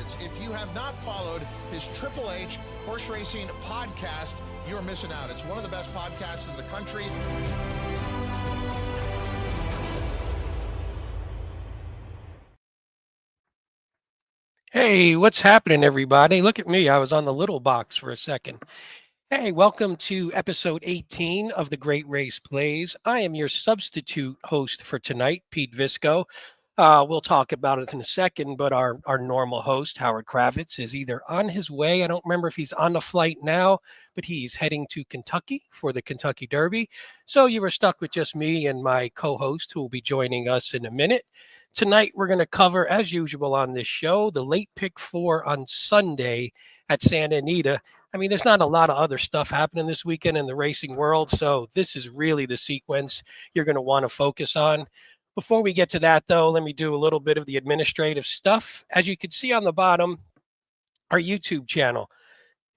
favorites. If you have not followed his Triple H horse racing podcast, you're missing out. It's one of the best podcasts in the country. Hey, what's happening, everybody? Look at me. I was on the little box for a second. Hey, welcome to episode 18 of the Great Race Plays. I am your substitute host for tonight, Pete Visco. We'll talk about it in a second, but our normal host, Howard Kravitz, is either on his way. I don't remember if he's on the flight now, but he's heading to Kentucky for the Kentucky Derby. So you were stuck with just me and my co-host, who will be joining us in a minute. Tonight, we're going to cover, as usual on this show, the late pick 4 on Sunday at Santa Anita. I mean, there's not a lot of other stuff happening this weekend in the racing world, so this is really the sequence you're going to want to focus on. Before we get to that, though, let me do a little bit of the administrative stuff. As you can see on the bottom, our YouTube channel.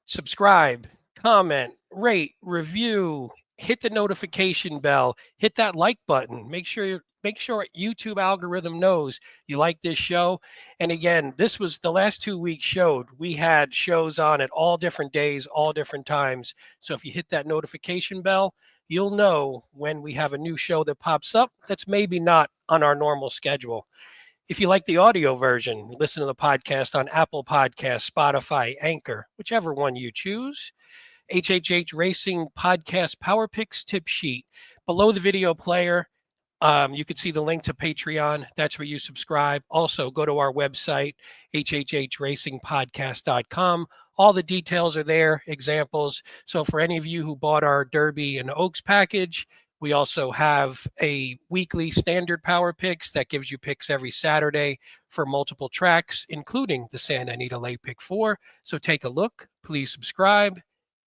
Subscribe, comment, rate, review, hit the notification bell, hit that like button. Make sure YouTube algorithm knows you like this show. And again, this was the last 2 weeks showed. We had shows on at all different days, all different times. So if you hit that notification bell, you'll know when we have a new show that pops up that's maybe not on our normal schedule. If you like the audio version, listen to the podcast on Apple Podcasts, Spotify, Anchor, whichever one you choose. HHH Racing Podcast Power Picks tip sheet. Below the video player, you can see the link to Patreon. That's where you subscribe. Also, go to our website, hhhracingpodcast.com. All the details are there, examples. So for any of you who bought our Derby and Oaks package, we also have a weekly standard power picks that gives you picks every Saturday for multiple tracks, including the Santa Anita Late Pick 4. So take a look. Please subscribe.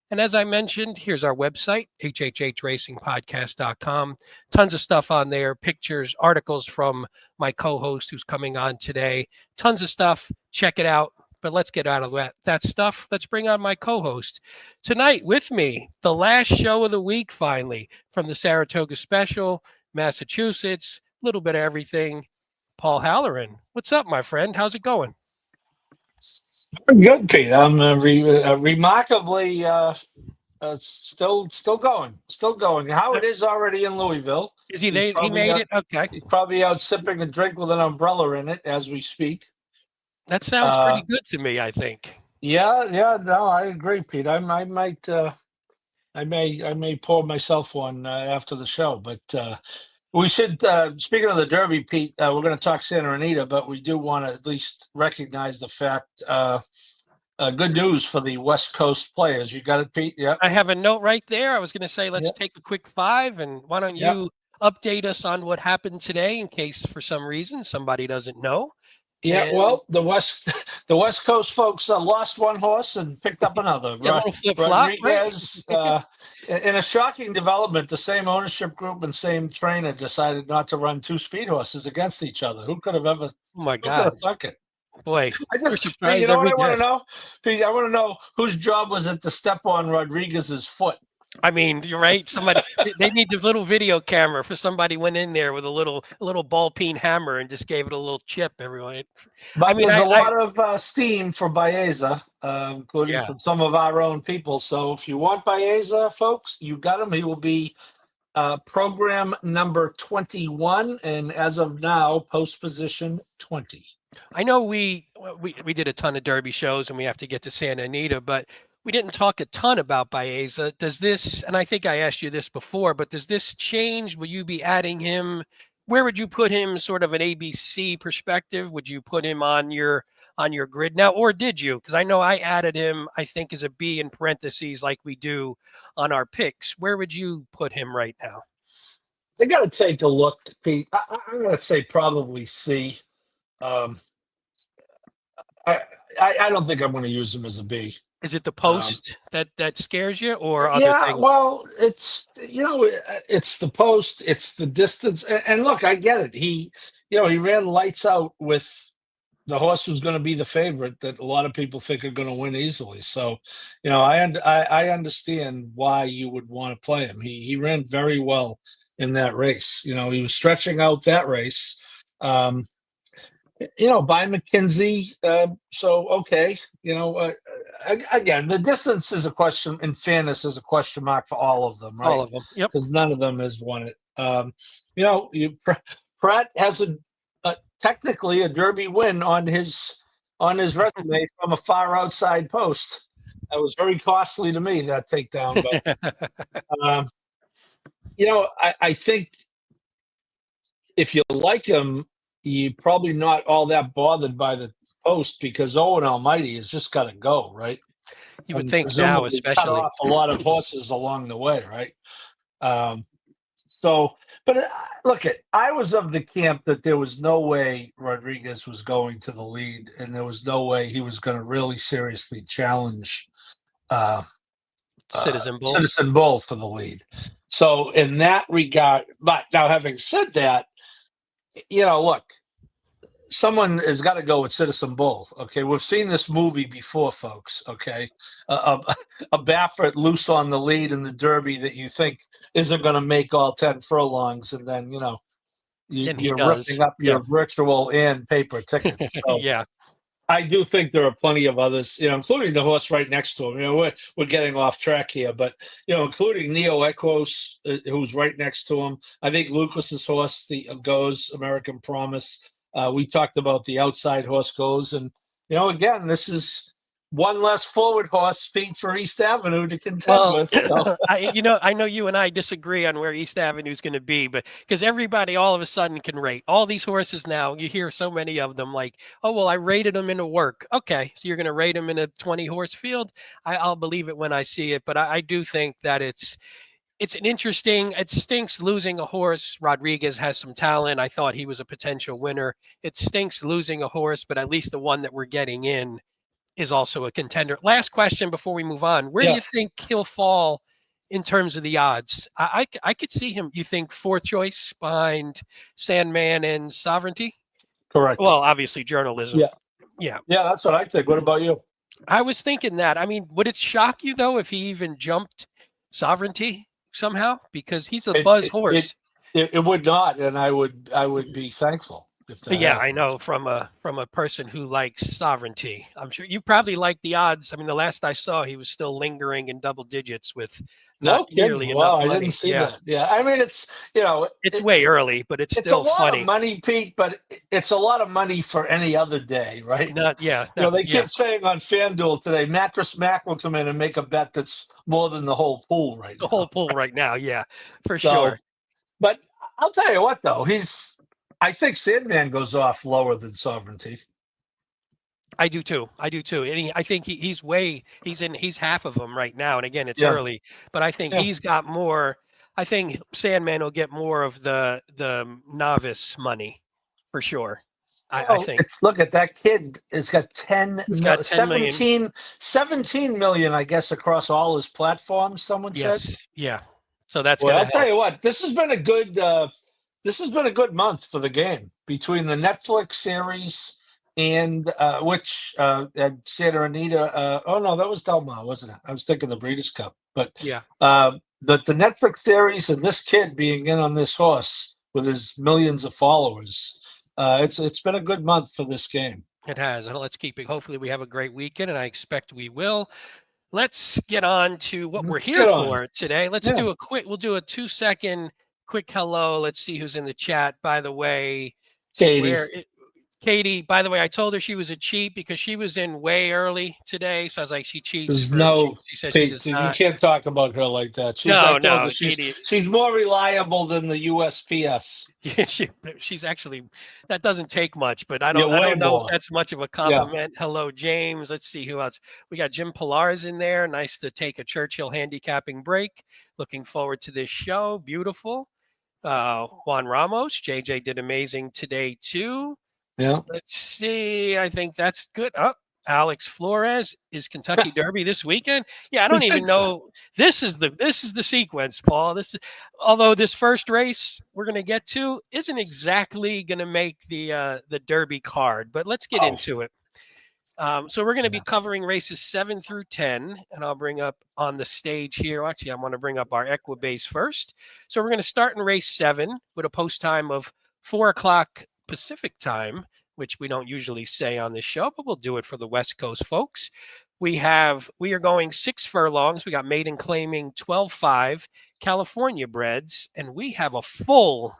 And as I mentioned, here's our website, hhhracingpodcast.com. Tons of stuff on there, pictures, articles from my co-host who's coming on today. Tons of stuff. Check it out. But let's get out of that stuff. Let's bring on my co-host. Tonight with me, the last show of the week, finally, from the Saratoga Special, Massachusetts, a little bit of everything. Paul Halloran. What's up, my friend? How's it going? Good, Pete. I'm remarkably still going. Howard is already in Louisville. Is he there? He made it? Okay. He's probably out sipping a drink with an umbrella in it as we speak. That sounds pretty good to me, I think. Yeah. No, I agree, Pete. I may pour myself one after the show, but we should. Speaking of the Derby, Pete, we're going to talk Santa Anita, but we do want to at least recognize the fact. Good news for the West Coast players. You got it, Pete? Yeah. I have a note right there. I was going to say, let's take a quick 5, and why don't you update us on what happened today, in case for some reason somebody doesn't know. Yeah, well, the West Coast folks lost one horse and picked up another. Rodriguez, in a shocking development, the same ownership group and same trainer decided not to run 2 speed horses against each other. Who could have ever? Oh my God! Thunk it? Boy, I just, you know what I want to know, Pete? I want to know whose job was it to step on Rodriguez's foot. I mean, you're right. Somebody they need the little video camera for somebody went in there with a little ball peen hammer and just gave it a little chip. Everyone. But I mean, there's a lot of steam for Baeza, including from some of our own people. So if you want Baeza, folks, you got him. He will be program number 21, and as of now, post position 20. I know we did a ton of Derby shows, and we have to get to Santa Anita, but we didn't talk a ton about Baeza. Does this, and I think I asked you this before, but does this change? Will you be adding him? Where would you put him, sort of an ABC perspective? Would you put him on your grid now, or did you? Because I know I added him, I think, as a B in parentheses like we do on our picks. Where would you put him right now? I got to take a look, Pete. I'm going to say probably C. I don't think I'm going to use him as a B. Is it the post that scares you, or other things? Well, it's it's the post, it's the distance, and look, I get it. He ran lights out with the horse who's going to be the favorite that a lot of people think are going to win easily. So, I understand why you would want to play him. He ran very well in that race. He was stretching out that race. by McKinsey. So okay, again, the distance is a question. In fairness, is a question mark for all of them, All right? of them. Yep. Because none of them has won it. Pratt has technically a Derby win on his resume from a far outside post. That was very costly to me, that takedown, but um, I think if you like him, you're probably not all that bothered by the post because Owen Almighty has just got to go, right? You would And think now, presumably cut especially. off a lot of horses along the way, right? Um, but look, I was of the camp that there was no way Rodriguez was going to the lead, and there was no way he was going to really seriously challenge Citizen Bull. Citizen Bull for the lead. So in that regard, but now having said that, look, someone has got to go with Citizen Bull. Okay, we've seen this movie before, folks. Okay, a Baffert loose on the lead in the Derby that you think isn't going to make all 10 furlongs, and then And he you're does. ripping up Yeah. your virtual and paper tickets. So Yeah. I do think there are plenty of others, including the horse right next to him. We're getting off track here, but including Neo Equos, who's right next to him. I think Lucas's horse, the Goes American Promise. We talked about the outside horse Goes, and again, this is one less forward horse speed for East Avenue to contend Well, with. So. I know you and I disagree on where East Avenue is going to be, but because everybody all of a sudden can rate all these horses now, you hear so many of them like, oh, well, I rated them in a work. Okay, so you're going to rate them in a 20 horse field. I'll believe it when I see it, but I do think that it's an interesting. It stinks losing a horse. Rodriguez has some talent. I thought he was a potential winner. It stinks losing a horse, but at least the one that we're getting in is also a contender. Last question before we move on. Where do Yeah. you think he'll fall in terms of the odds? I could see him, you think, fourth choice behind Sandman and Sovereignty? Correct. Well, obviously journalism. Yeah. Yeah. Yeah, that's what I think. What about you? I was thinking that. I mean, would it shock you, though, if he even jumped Sovereignty somehow? Because he's a buzz horse. It would not, and I would be thankful if that Yeah, happened. I know from a person who likes Sovereignty. I'm sure you probably like the odds. I mean, the last I saw, he was still lingering in double digits with not No kidding. nearly Wow, enough I money. didn't see Yeah, that. Yeah, I mean, it's it's way early, but it's it's a still lot funny. of money, Pete, but it's a lot of money for any other day, right? Not They yeah. keep saying on FanDuel today, Mattress Mac will come in and make a bet that's more than the whole pool right The now. whole pool right now. Yeah, for So, sure. but I'll tell you what, though, I think Sandman goes off lower than Sovereignty. I do too. And I think he's half of them right now. And again, it's Yeah. early, but I think Yeah. he's got more. I think Sandman will get more of the novice money for sure. I think Look at that kid. It's got 10, he's got 10 million. 17 million, I guess, across all his platforms. Someone said. Yes. Yeah. So that's Well, going I'll to tell help. you what. This has been a good month for the game between the Netflix series and which at Santa Anita. Oh no, that was Del Mar, wasn't it? I was thinking the Breeders' Cup, but Yeah. the Netflix series and this kid being in on this horse with his millions of followers. It's been a good month for this game. It has. And let's keep it. Hopefully, we have a great weekend, and I expect we will. Let's get on to what we're here for today. Let's do a quick. We'll do a 2-second quick hello. Let's see who's in the chat. By the way, Katie, by the way, I told her she was a cheat because she was in way early today. So I was like, she cheats. She said she does not. You can't talk about her like that. She's more reliable than the USPS. Yeah, she's actually, that doesn't take much, but I don't know if that's much of a compliment. Yeah. Hello, James. Let's see who else. We got Jim Pillar's in there. Nice to take a Churchill handicapping break. Looking forward to this show. Beautiful. Juan Ramos, JJ did amazing today too. Yeah. Let's see. I think that's good. Oh, Alex Flores, is Kentucky Derby this weekend? Yeah, I don't even know. This is the sequence, Paul. Although this first race we're going to get to isn't exactly going to make the Derby card, but let's get into it. So we're going to be covering races 7 through 10, and I'll bring up on the stage here. Actually, I want to bring up our Equibase first. So we're going to start in race 7 with a post time of 4 o'clock Pacific time. which we don't usually say on this show, but we'll do it for the West Coast folks. We are going 6 furlongs. We got maiden claiming 12.5 California breds, and we have a full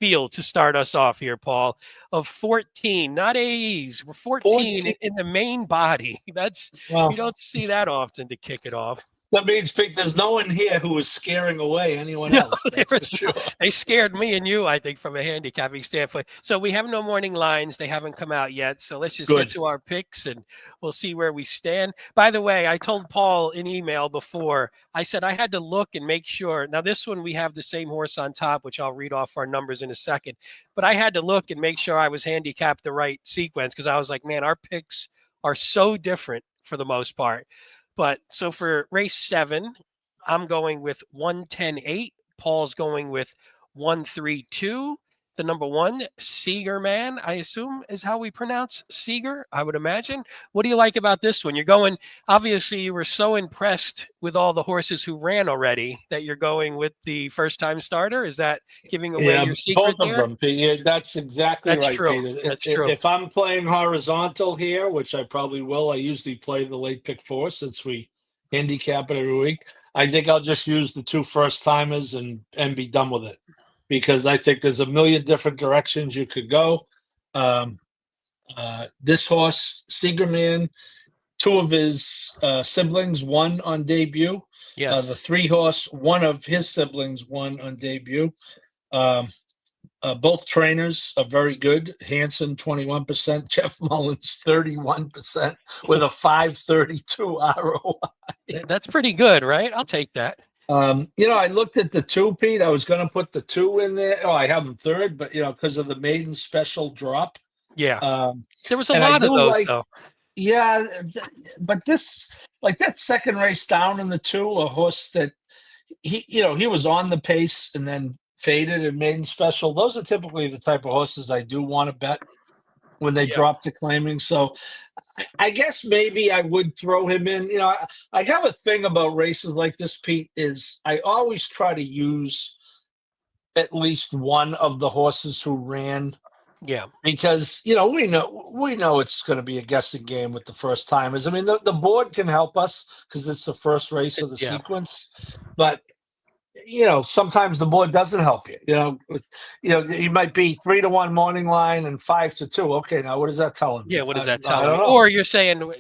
field to start us off here, Paul, of 14, not AEs. We're 14 in the main body. You don't see that often to kick it off. That means, Pete, there's no one here who is scaring away anyone else. That's for sure. They scared me and you, I think, from a handicapping standpoint. So we have no morning lines. They haven't come out yet. So let's just get to our picks and we'll see where we stand. By the way, I told Paul in email before, I said I had to look and make sure. Now, this one, we have the same horse on top, which I'll read off our numbers in a second. But I had to look and make sure I was handicapped the right sequence because I was like, man, our picks are so different for the most part. But so for race 7, I'm going with 110.8. Paul's going with 132. The number 1, Seeger Man, I assume is how we pronounce Seeger, I would imagine. What do you like about this one? You're going, obviously, you were so impressed with all the horses who ran already that you're going with the first-time starter. Is that giving away your secret both there? of them. Yeah, that's exactly right, true. Peter. That's true. If I'm playing horizontal here, which I probably will, I usually play the late pick 4 since we handicap it every week. I think I'll just use the 2 first-timers and be done with it. Because I think there's a million different directions you could go. This horse, Seegerman, 2 of his siblings won on debut. Yes. The 3 horse, 1 of his siblings won on debut. Both trainers are very good. Hanson, 21%. Jeff Mullins, 31% with a 5.32 ROI. That's pretty good, right? I'll take that. I looked at the 2, Pete. I was going to put the 2 in there. Oh, I have them third, but because of the maiden special drop. Yeah. There was a lot of those, though. Yeah, but this, like that second race down in the 2, a horse that he was on the pace and then faded and maiden special. Those are typically the type of horses I do want to bet when they drop to claiming. So I guess maybe I would throw him in. I have a thing about races like this, Pete, is I always try to use at least one of the horses who ran. Yeah. Because, we know it's going to be a guessing game with the first timers. I mean, the board can help us because it's the first race of the sequence. But sometimes the board doesn't help you. You might be 3-1 morning line and 5-2. Okay, now what does that tell him? Yeah, what does that tell him? Or you're saying,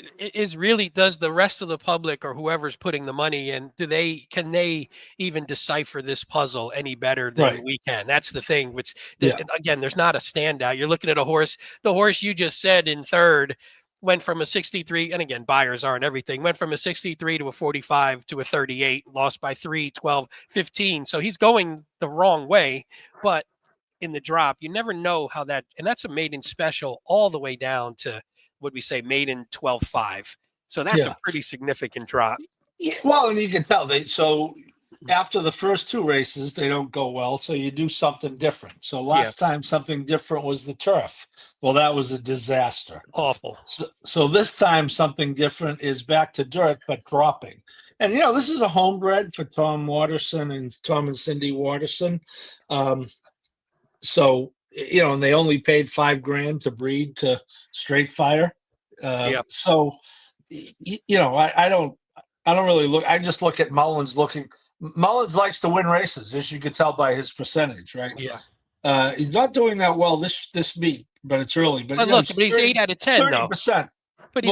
does the rest of the public or whoever's putting the money in, can they even decipher this puzzle any better than we can? That's the thing. Which again, there's not a standout. You're looking at a horse. The horse you just said in third went from a 63, and again, buyers aren't everything, went from a 63 to a 45 to a 38, lost by 3, 12, 15. So he's going the wrong way, but in the drop, you never know how that, and that's a maiden special all the way down to what we say maiden 12.5. So that's a pretty significant drop. Yeah, well, and you can tell after the first 2 races, they don't go well, so you do something different. So last time something different was the turf. Well, that was a disaster. Awful. So this time something different is back to dirt, but dropping. And, this is a homebred for Tom Watterson and Tom and Cindy Watterson. So, and they only paid $5,000 to breed to Straight Fire. So, I don't really look. I just look at Mullins looking. Mullins likes to win races, as you could tell by his percentage, right? Yeah. He's not doing that well this meet, but it's early. But look, he's 8 out of 10, 30%. Though. But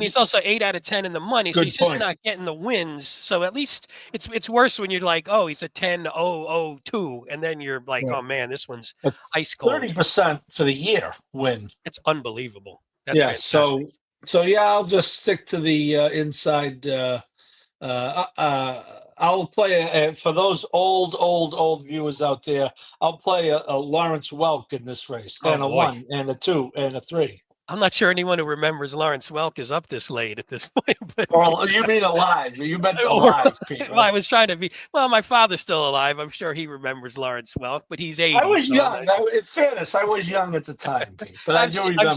he's also 8 out of 10 in the money, so he's just not getting the wins. So at least it's worse when you're like, oh, he's a 10-0-0-2, and then you're like, oh man, this one's ice cold. 30% for the year win. It's unbelievable. That's fantastic. So I'll just stick to the inside. I'll play for those old viewers out there. I'll play a Lawrence Welk in this race, and a 1 and a 2 and a 3. I'm not sure anyone who remembers Lawrence Welk is up this late at this point. But well, you mean alive? You meant alive, Pete. Right? Well, I was trying to be. Well, my father's still alive. I'm sure he remembers Lawrence Welk, but he's 80. I was young. In fairness, I was young at the time, Pete. But I do remember.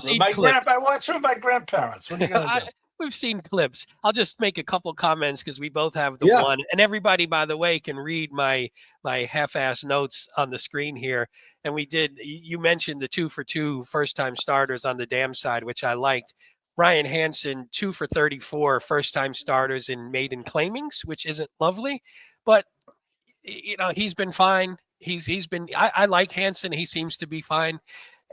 I watched with my grandparents. What are you going to do? we've seen clips. I'll just make a couple comments because we both have the Yeah. one, and everybody, by the way, can read my half-ass notes on the screen here. And we did. You mentioned the 2 for 2 first-time starters on the dam side, which I liked. Ryan Hansen, 2 for 34 first-time starters in maiden claimings, which isn't lovely, but he's been fine. He's been. I like Hansen. He seems to be fine.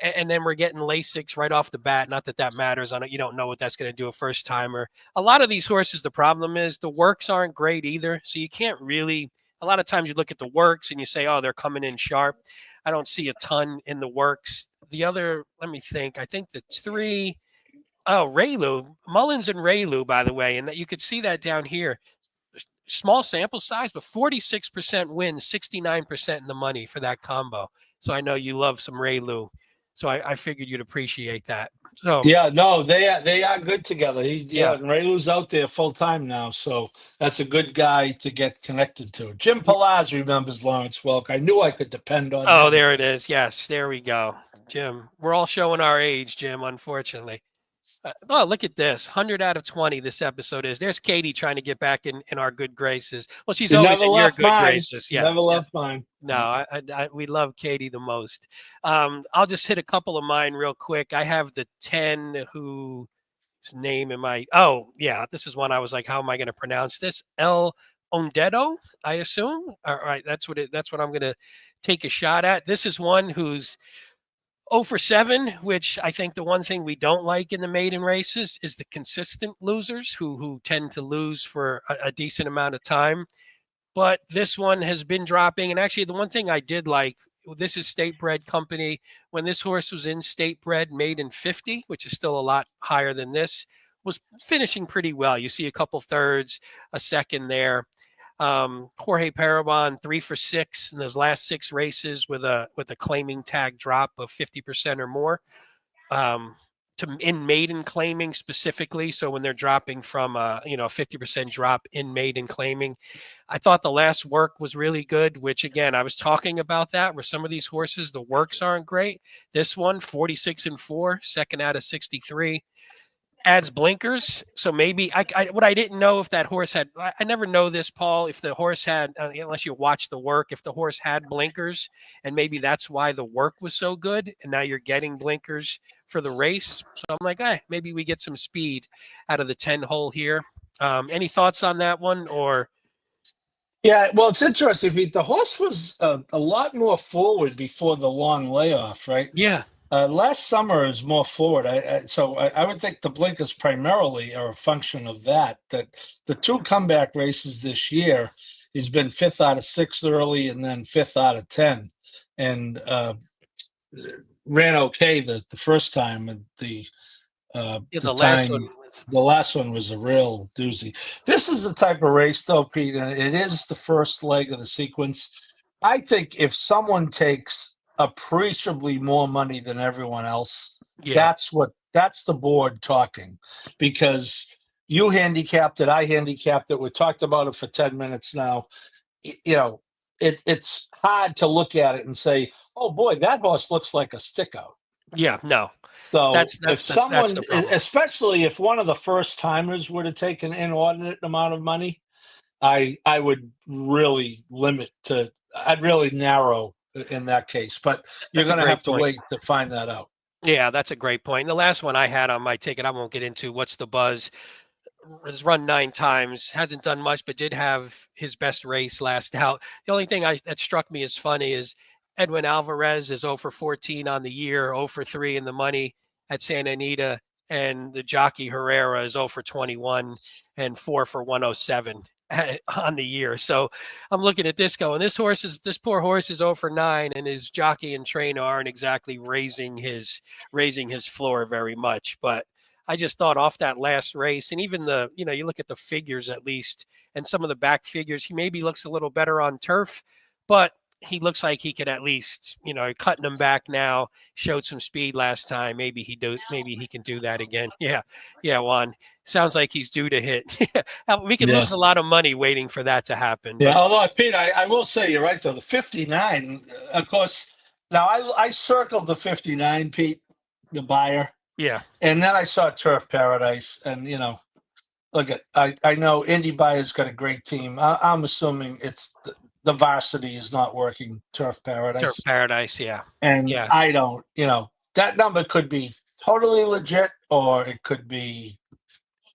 And then we're getting Lasix right off the bat. Not that matters on it. You don't know what that's going to do a first timer. A lot of these horses, the problem is the works aren't great either. So you can't really. A lot of times you look at the works and you say, oh, they're coming in sharp. I don't see a ton in the works. The other, let me think. I think the 3. Oh, Raylu, Mullins and Raylu, by the way, and that you could see that down here. Small sample size, but 46% wins, 69% in the money for that combo. So I know you love some Raylu. So I figured you'd appreciate that. So Yeah, no, they are good together. Yeah. And Raylu's out there full time now, so that's a good guy to get connected to. Jim Palaz remembers Lawrence Welk. I knew I could depend on him. Oh, there it is. Yes, there we go. Jim, we're all showing our age, Jim, unfortunately. Oh, look at this. 100 out of 20 this episode is. There's Katie trying to get back in our good graces. Well, she's She always never in your left good mine. graces. Yeah, Never left mine. No, we love Katie the most. I'll just hit a couple of mine real quick. I have the 10 whose name am I? Oh, yeah, this is one I was like, how am I going to pronounce this? El Ondedo, I assume. All right, that's what I'm going to take a shot at. This is one who's 0 for 7, which I think the one thing we don't like in the maiden races is the consistent losers who tend to lose for a decent amount of time. But this one has been dropping. And actually, the one thing I did like, this is State Bred Company. When this horse was in State Bred, made in 50, which is still a lot higher than this, was finishing pretty well. You see a couple thirds, a second there. Jorge Parabon 3 for 6 in those last 6 races with a claiming tag drop of 50% or more. In maiden claiming specifically, so when they're dropping from a 50% drop in maiden claiming, I thought the last work was really good. Which again, I was talking about that where some of these horses the works aren't great. This one 46 and 4, second out of 63. Adds blinkers, so maybe what I didn't know if that horse had. I never know this, Paul. If the horse had, unless you watch the work, if the horse had blinkers, and maybe that's why the work was so good, and now you're getting blinkers for the race. So I'm like, maybe we get some speed out of the 10 hole here. Any thoughts on that one, or? Yeah, well, it's interesting. The horse was a lot more forward before the long layoff, right? Yeah. Last summer is more forward. I would think the blinkers primarily are a function of that. That the 2 comeback races this year, he's been 5th out of 6 early and then 5th out of 10, and ran okay the first time. The last one was a real doozy. This is the type of race, though, Pete, and it is the first leg of the sequence. I think if someone takes appreciably more money than everyone else, that's the board talking, because you handicapped it, I handicapped it, we talked about it for 10 minutes now. It's hard to look at it and say, oh boy, that horse looks like a stick out. Yeah, no. So if someone, especially if one of the first timers would have taken an inordinate amount of money, I would really I'd really narrow in that case, but you're going to have to wait to find that out. Yeah, that's a great point. And the last one I had on my ticket, I won't get into what's the buzz. Has run 9 times, hasn't done much, but did have his best race last out. The only thing that struck me as funny is Edwin Alvarez is 0 for 14 on the year, 0 for 3 in the money at Santa Anita, and the jockey Herrera is 0 for 21 and 4 for 107 on the year. So I'm looking at this going, this poor horse is 0 for 9, and his jockey and trainer aren't exactly raising his floor very much. But I just thought off that last race, and even you look at the figures at least, and some of the back figures, he maybe looks a little better on turf, but he looks like he could at least, cutting them back now, showed some speed last time. Maybe he can do that again. Yeah, Juan. Sounds like he's due to hit. We could lose a lot of money waiting for that to happen. Yeah, although, Pete, I will say you're right, though. The 59, of course, now I circled the 59, Pete, the buyer. Yeah. And then I saw Turf Paradise, and, look at I know Indy Buyer's got a great team. I'm assuming it's the varsity is not working Turf Turf Paradise, Paradise, yeah. and Yeah. I don't. That number could be totally legit, or it could be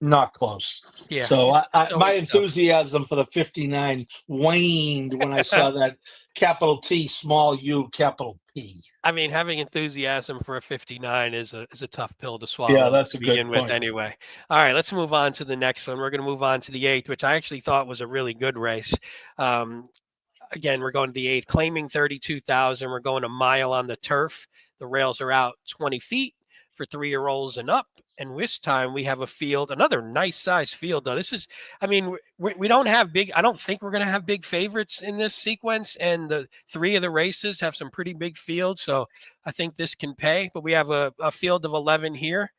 not close. Yeah. So It's my always tough. enthusiasm for the 59 waned when I saw that capital T, small U, capital P. I mean, having enthusiasm for a 59 is a tough pill to Yeah, swallow that's to a good begin with point. anyway. All right, let's move on to the next one. We're going to move on to the 8th, which I actually thought was a really good race. Again, we're going to the 8th, claiming 32,000. We're going a mile on the turf. The rails are out 20 feet for 3-year-olds and up. And this time we have a field, another nice size field, though. This is, I mean, we don't have big, I don't think we're going to have big favorites in this sequence. And the 3 of the races have some pretty big fields. So I think this can pay. But we have a field of 11 here.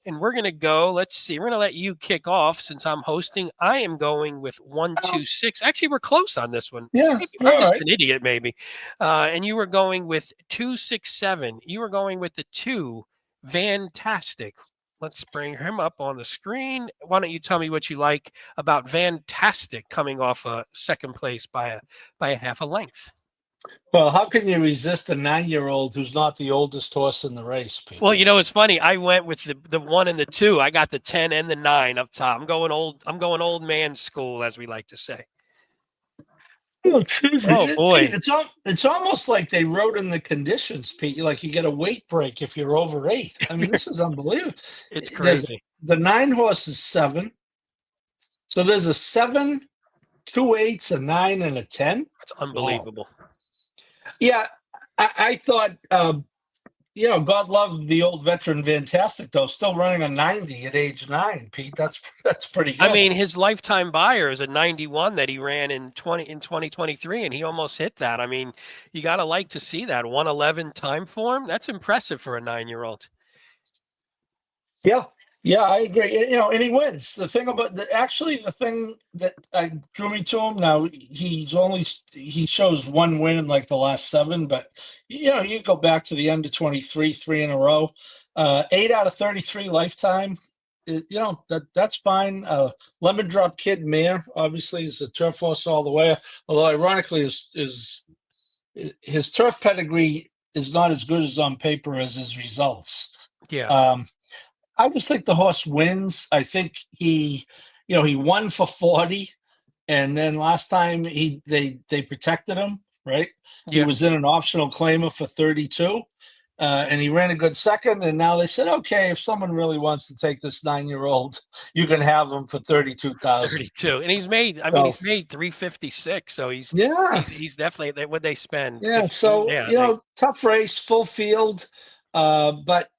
And we're going to go, let's see, we're going to let you kick off since I'm hosting. I am going with 126. Actually, we're close on this one. Yeah, I'm all just right. an idiot, maybe. And you were going with 267. You were going with the 2, Fantastic. Let's bring him up on the screen. Why don't you tell me what you like about Fantastic coming off a second place by a half a length? Well, how can you resist a 9-year-old who's not the oldest horse in the race, Pete? Well, it's funny. I went with the 1 and the 2. I got the 10 and the 9 up top. I'm going old man school, as we like to say. Oh, excuse me. Oh boy. Pete, it's almost like they wrote in the conditions, Pete. Like you get a weight break if you're over 8. I mean, this is unbelievable. It's There's crazy. the 9 horse is 7. So there's a 7, 2 8s, a 9, and a 10. It's unbelievable. Wow. Yeah, I thought, God love the old veteran Fantastic, though. Still running a 90 at age 9, Pete. That's pretty good. I mean, his lifetime buyer is a 91 that he ran in 2023, and he almost hit that. I mean, you got to like to see that 111 time form. That's impressive for a 9-year-old. Yeah, I agree. And he wins. The thing about the thing that drew me to him now, he shows 1 win in like the last 7, but you go back to the end of 23, 3 in a row, 8 out of 33 lifetime. That's fine. Lemon Drop Kid Mare obviously is a turf horse all the way. Although ironically, his turf pedigree is not as good as on paper as his results. Yeah. I just think the horse wins. I think he won for 40, and then last time they protected him, right? He Yeah. was in an optional claimer for 32, and he ran a good second. And now they said, okay, if someone really wants to take this 9-year-old, you can have him for 32,000. 32, and he's made. I mean, he's made 356. So he's definitely what they spend. Yeah. 15, so tough race, full field, but.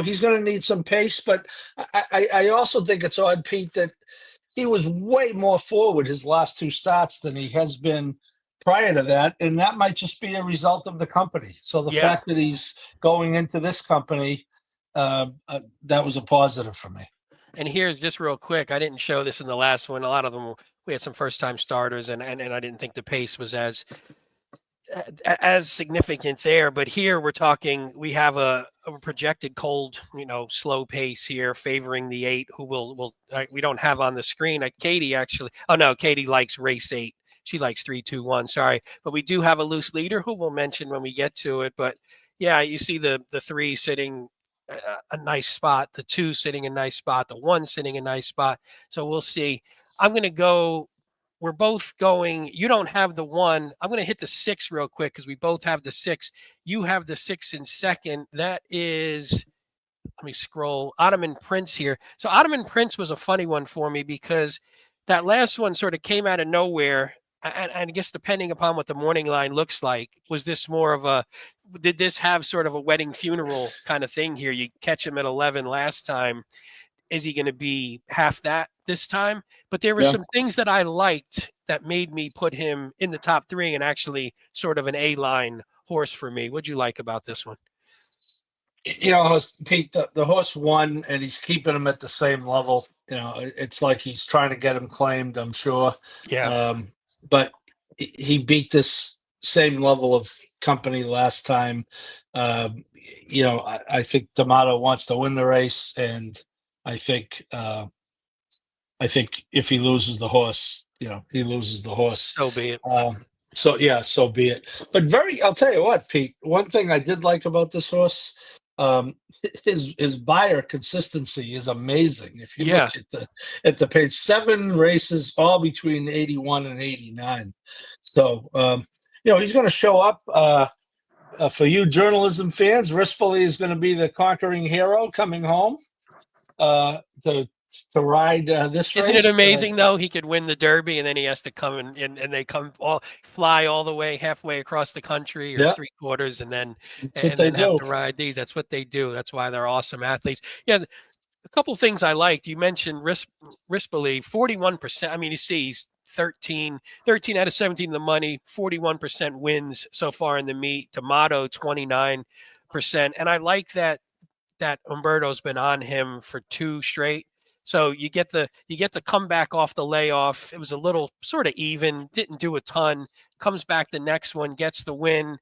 He's going to need some pace, but I also think it's odd, Pete, that he was way more forward his last 2 starts than he has been prior to that, and that might just be a result of the company. So the fact that he's going into this company, that was a positive for me. And here's just real quick. I didn't show this in the last one. A lot of them, we had some first-time starters, and I didn't think the pace was as significant there. But here we're talking, we have a projected cold, slow pace here favoring the 8, who we don't have on the screen. Katie actually, Katie likes race 8. She likes 3, 2, 1. Sorry. But we do have a loose leader who we'll mention when we get to it. But yeah, you see the 3 sitting a nice spot, the 2 sitting a nice spot, the 1 sitting a nice spot. So we'll see. I'm going to go. We're both going. You don't have the 1. I'm going to hit the 6 real quick because we both have the 6. You have the 6 in second. That is, let me scroll. Ottoman Prince here. So Ottoman Prince was a funny one for me because that last one sort of came out of nowhere. And I guess depending upon what the morning line looks like, was this more of did this have sort of a wedding funeral kind of thing here? You catch him at 11 last time. Is he going to be half that this time? But there were some things that I liked that made me put him in the top 3 and actually sort of an A-line horse for me. What'd you like about this one? Pete, the horse won, and he's keeping him at the same level. It's like he's trying to get him claimed, I'm sure. Yeah. But he beat this same level of company last time. I think D'Amato wants to win the race, and I think I think if he loses the horse, he loses the horse. So be it. So yeah, so be it. But I'll tell you what, Pete. One thing I did like about this horse, um, his buyer consistency is amazing. If you look Yeah. at the page, 7 races, all between 81 and 89. So he's going to show up. For you journalism fans, Rispoli is going to be the conquering hero coming home to ride this race. Isn't it amazing though? He could win the Derby and then he has to come and they fly all the way halfway across the country or 3/4 and then have to ride these. That's what they do. That's why they're awesome athletes. Yeah, a couple things I liked. You mentioned Rispoli, 41%. I mean, you see he's 13 out of 17 of the money, 41% wins so far in the meet. D'Amato, 29%. And I like that Umberto's been on him for 2 straight. So you get the comeback off the layoff. It was a little sort of even, didn't do a ton. Comes back the next one, gets the win.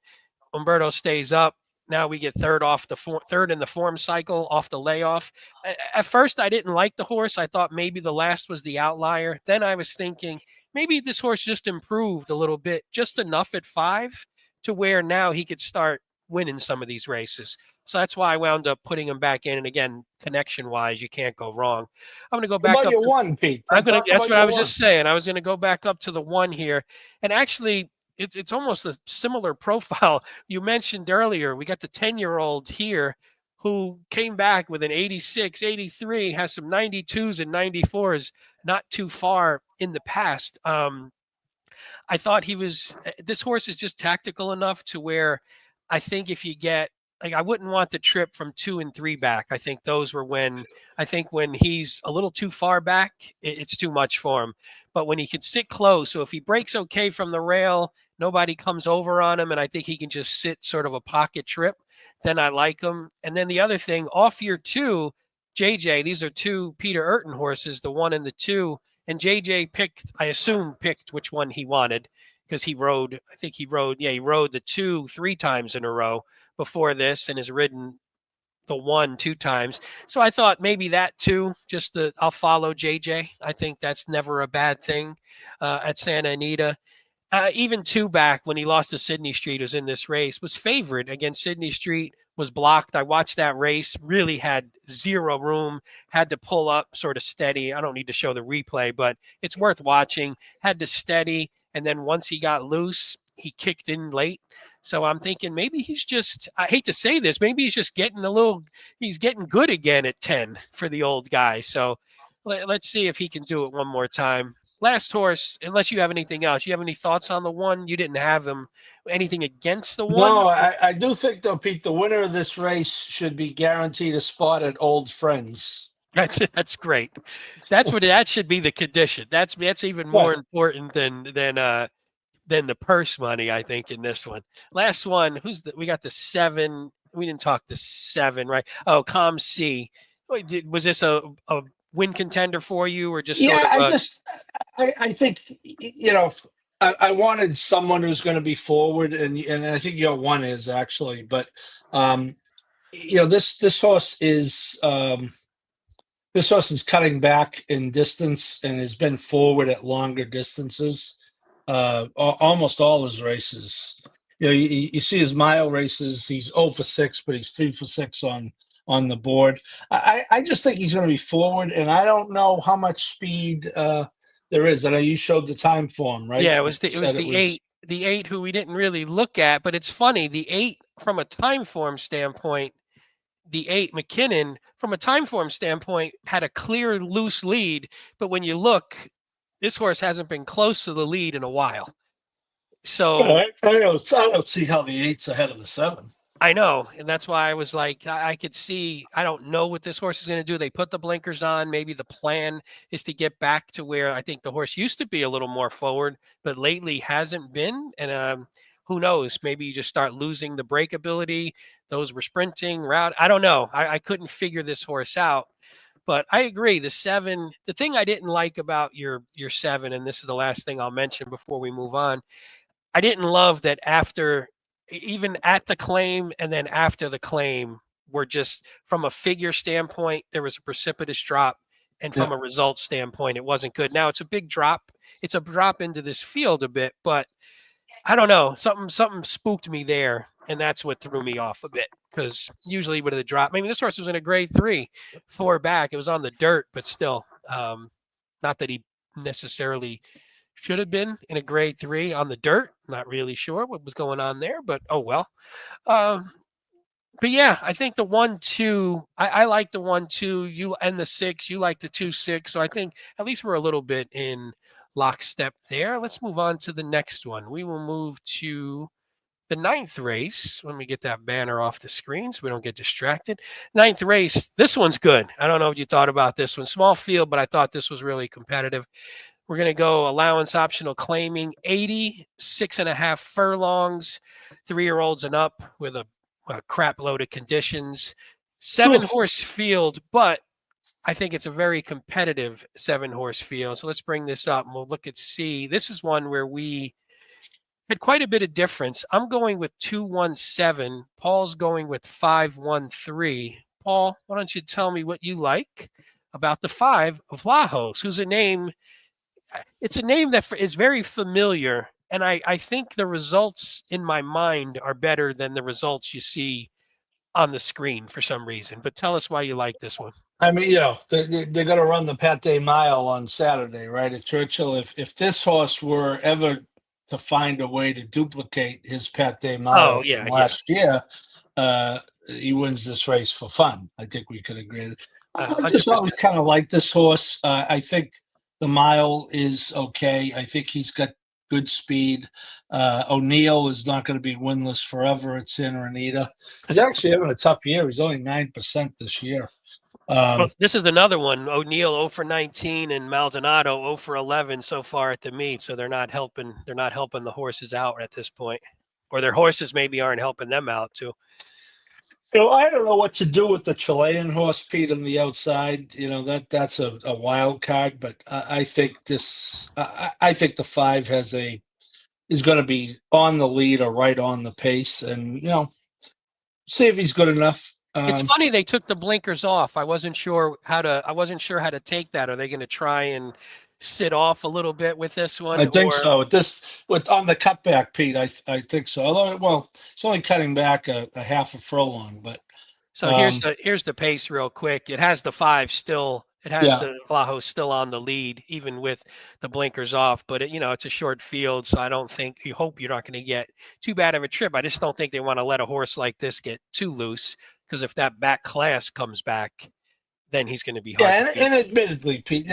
Umberto stays up. Now we get third in the form cycle off the layoff. At first, I didn't like the horse. I thought maybe the last was the outlier. Then I was thinking maybe this horse just improved a little bit, just enough at 5 to where now he could start winning some of these races. So that's why I wound up putting him back in. And again, connection-wise, you can't go wrong. I'm going to go back up to 1, Pete. That's what I was just saying. I was going to go back up to the 1 here. And actually, it's almost a similar profile. You mentioned earlier, we got the 10-year-old here who came back with an 86, 83, has some 92s and 94s not too far in the past. I thought this horse is just tactical enough to where I think if you get, I wouldn't want the trip from 2 and 3 back. I think those were when he's a little too far back, it's too much for him. But when he can sit close, so if he breaks okay from the rail, nobody comes over on him, and I think he can just sit sort of a pocket trip, then I like him. And then the other thing, off year 2, JJ, these are 2 Peter Urton horses, the 1 and the 2. And JJ picked which one he wanted because he rode the 2 3 times in a row before this and has ridden the 1 2 times. So I thought maybe that too, I'll follow JJ. I think that's never a bad thing at Santa Anita. Even 2 back when he lost to Sydney Street, who's in this race, was favored against Sydney Street, was blocked. I watched that race, really had 0 room, had to pull up sort of steady. I don't need to show the replay, but it's worth watching. Had to steady. And then once he got loose, he kicked in late. So I'm thinking maybe I hate to say this, maybe he's just he's getting good again at 10 for the old guy. So let's see if he can do it one more time. Last horse, unless you have anything else. You have any thoughts on the 1? You didn't have anything against the 1? No, I do think, though, Pete, the winner of this race should be guaranteed a spot at Old Friends. That's great. That should be the condition. That's even more important than the purse money, I think, in this one. Last one, we got the 7. We didn't talk the 7, right? Oh, Com C. Was this a win contender for you, or just I think I wanted someone who's going to be forward, and I think your 1 is actually, but this horse is cutting back in distance and has been forward at longer distances. Almost all his races, you see his mile races, he's 0 for 6, but he's 3 for 6 on the board. I just think he's going to be forward, and I don't know how much speed there is. I know you showed the time for him, right? Yeah, it was the 8 who we didn't really look at, but it's funny, the 8 from a time form standpoint, the 8 McKinnon from a time form standpoint had a clear loose lead, but when you look, this horse hasn't been close to the lead in a while. So I don't see how the 8's ahead of the 7. I know, and that's why I was like, I could see. I don't know what this horse is going to do. They put the blinkers on. Maybe the plan is to get back to where I think the horse used to be a little more forward, but lately hasn't been. And who knows? Maybe you just start losing the break ability. Those were sprinting route. I don't know. I couldn't figure this horse out. But I agree. The 7, the thing I didn't like about your 7, and this is the last thing I'll mention before we move on, I didn't love that even at the claim and then after the claim, were just, from a figure standpoint, there was a precipitous drop and from a result standpoint, it wasn't good. Now it's a big drop. It's a drop into this field a bit, but I don't know. Something spooked me there, and that's what threw me off a bit. Because usually with the drop, I mean, this horse was in a grade 3, 4 back. It was on the dirt, but still, not that he necessarily should have been in a grade 3 on the dirt. Not really sure what was going on there, but oh well. But yeah, I think the 1-2. I like the 1-2. You and the 6. You like the 2-6. So I think at least we're a little bit in lockstep there. Let's move on to the next one. We will move to the 9th race. Let me get that banner off the screen so we don't get distracted. 9th race. This one's good. I don't know what you thought about this one. Small field, but I thought this was really competitive. We're going to go allowance optional claiming 86.5 furlongs, 3-year-olds and up with a crap load of conditions. 7-horse field, but I think it's a very competitive 7-horse field. So let's bring this up and we'll look at C. This is one where we had quite a bit of difference. I'm going with 2-1-7. Paul's going with 5-1-3. Paul, why don't you tell me what you like about the 5 of Vlahos, who's a name. It's a name that is very familiar, and I think the results in my mind are better than the results you see on the screen for some reason. But tell us why you like this one. I mean, they're going to run the Pate Mile on Saturday, right, at Churchill. If this horse were ever to find a way to duplicate his Pate Mile from last year, he wins this race for fun. I think we could agree. I just always kind of like this horse. I think the mile is okay. I think he's got good speed. O'Neill is not going to be winless forever at Santa Anita. He's actually having a tough year. He's only 9% this year. Well, this is another one. O'Neill 0 for 19 and Maldonado 0 for 11 so far at the meet. So they're not helping the horses out at this point, or their horses maybe aren't helping them out too. So I don't know what to do with the Chilean horse, Pete, on the outside. That's a wild card, but I think this. I think the 5 is going to be on the lead or right on the pace, and see if he's good enough. It's funny they took the blinkers off. I wasn't sure how to take that. Are they going to try and sit off a little bit with this one? I think so. On the cutback, Pete, I think so. Although, it's only cutting back a half a furlong. But so here's the pace real quick. It has the 5 still. It has the Vlahos still on the lead, even with the blinkers off. But it's a short field, so I don't think you hope you're not going to get too bad of a trip. I just don't think they want to let a horse like this get too loose, because if that back class comes back, then he's going to be hard. Yeah, and admittedly, Pete,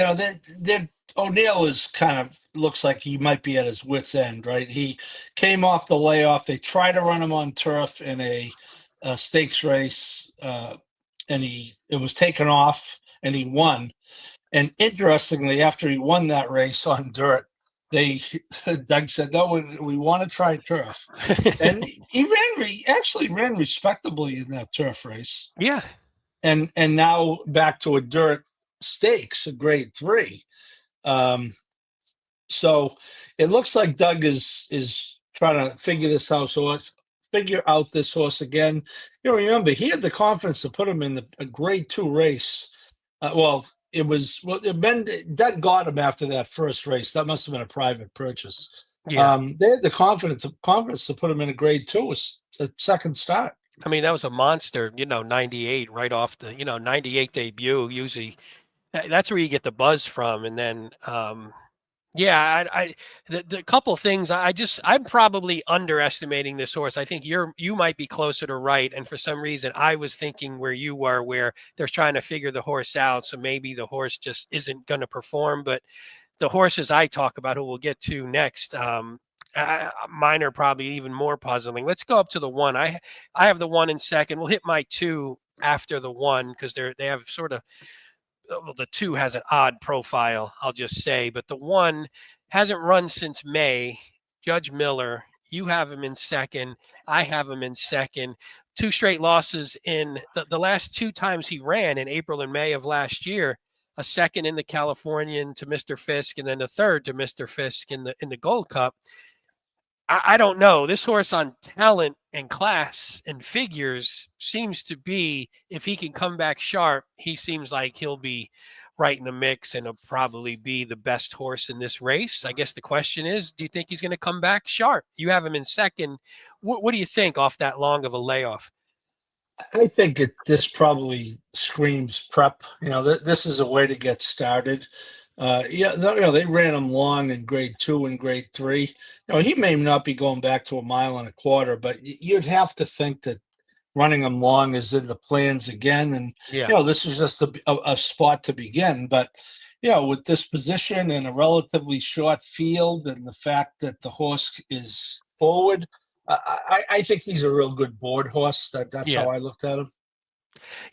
O'Neill is kind of looks like he might be at his wit's end, right? He came off the layoff. They tried to run him on turf in a stakes race, and it was taken off, and he won. And interestingly, after he won that race on dirt, Doug said, "No, we want to try turf," and he actually ran respectably in that turf race. Yeah, and now back to a dirt stakes, a grade 3. So it looks like Doug is trying to figure out this horse again. Remember, he had the confidence to put him in a grade 2 race. Doug got him after that first race. That must have been a private purchase. Yeah. They had the confidence to put him in a grade 2, a second start. I mean, that was a monster, 98 right off the, 98 debut. Usually that's where you get the buzz from. And then, the couple things I'm probably underestimating this horse. I think you might be closer to right. And for some reason, I was thinking where you were, where they're trying to figure the horse out. So maybe the horse just isn't going to perform. But the horses I talk about, who we'll get to next, mine are probably even more puzzling. Let's go up to the 1. I have the 1 in second. We'll hit my 2 after the 1, because they have sort of. Well, the 2 has an odd profile, I'll just say, but the 1 hasn't run since May. Judge Miller, you have him in second. I have him in second. 2 straight losses in the last 2 times he ran, in April and May of last year. A second in the Californian to Mr. Fisk, and then a third to Mr. Fisk in the Gold Cup. I don't know. This horse on talent and class and figures seems to be, if he can come back sharp, he seems like he'll be right in the mix and will probably be the best horse in this race. I guess the question is, do you think he's going to come back sharp? You have him in second. What do you think off that long of a layoff? I think this probably screams prep. This is a way to get started. They ran him long in grade 2 and grade 3. He may not be going back to a mile and a quarter, but you'd have to think that running him long is in the plans again. And, Yeah. This is just a spot to begin. But, with this position and a relatively short field and the fact that the horse is forward, I think he's a real good board horse. That's Yeah. how I looked at him.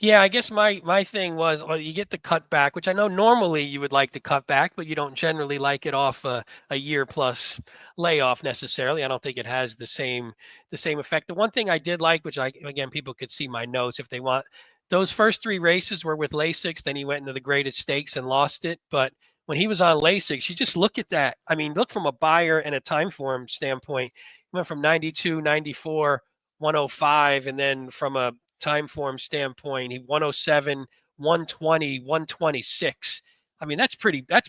Yeah, I guess my thing was, well, you get the cut back, which I know normally you would like to cut back, but you don't generally like it off a year plus layoff necessarily. I don't think it has the same effect. The one thing I did like, which again people could see my notes if they want, those first 3 races were with Lasix. Then he went into the graded stakes and lost it. But when he was on Lasix, you just look at that. I mean, look from a buyer and a time form standpoint. He went from 92, 94, 105, and then from a time form standpoint, he 107, 120, 126. I mean, that's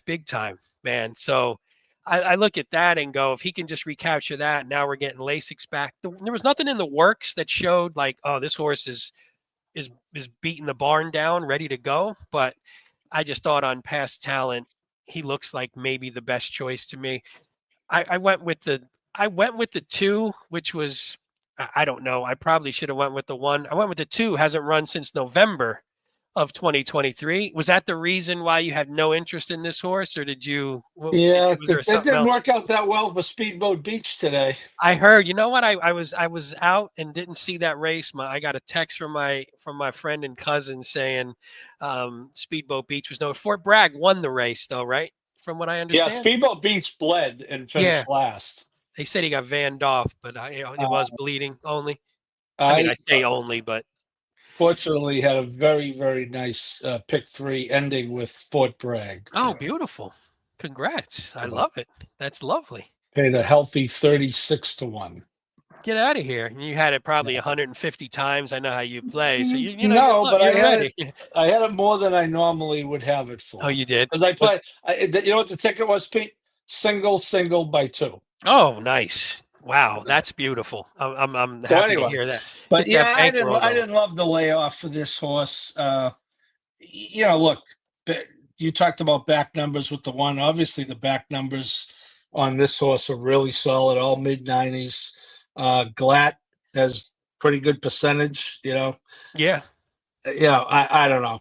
big time, man. So I look at that and go, if he can just recapture that, now we're getting Lasix back. There was nothing in the works that showed like, oh, this horse is beating the barn down, ready to go. But I just thought on past talent, he looks like maybe the best choice to me. I went with the 2, which was, I don't know. I probably should have went with the 1. I went with the 2. Hasn't run since November of 2023. Was that the reason why you had no interest in this horse, or did you? Yeah, Was there it something didn't else? work out that well for Speedboat Beach today. I heard. You know what? I was out and didn't see that race. I got a text from my friend and cousin saying Speedboat Beach was no. Fort Bragg won the race though, right? From what I Yeah, understand. Speedboat Beach bled and Yeah. finished last. They said he got vanned off, but it was bleeding only. I mean, I I say only, but fortunately had a very, very nice pick 3 ending with Fort Bragg. oh, beautiful. Congrats. I love it. That's lovely. Paid a healthy 36 to 1. Get out of here. You had it probably 150 times. I know how you play. So you're but you're ready. I had it more than I normally would have it for. Oh, you did? Because I played. You know what the ticket was, Pete? Single by 2. Oh, nice. Wow, that's beautiful. I'm happy to hear that. But Get that I bankroll going. didn't love the layoff for this horse. Look, you talked about back numbers with the 1. Obviously, the back numbers on this horse are really solid, all mid-90s. Glatt has pretty good percentage. Yeah. I don't know.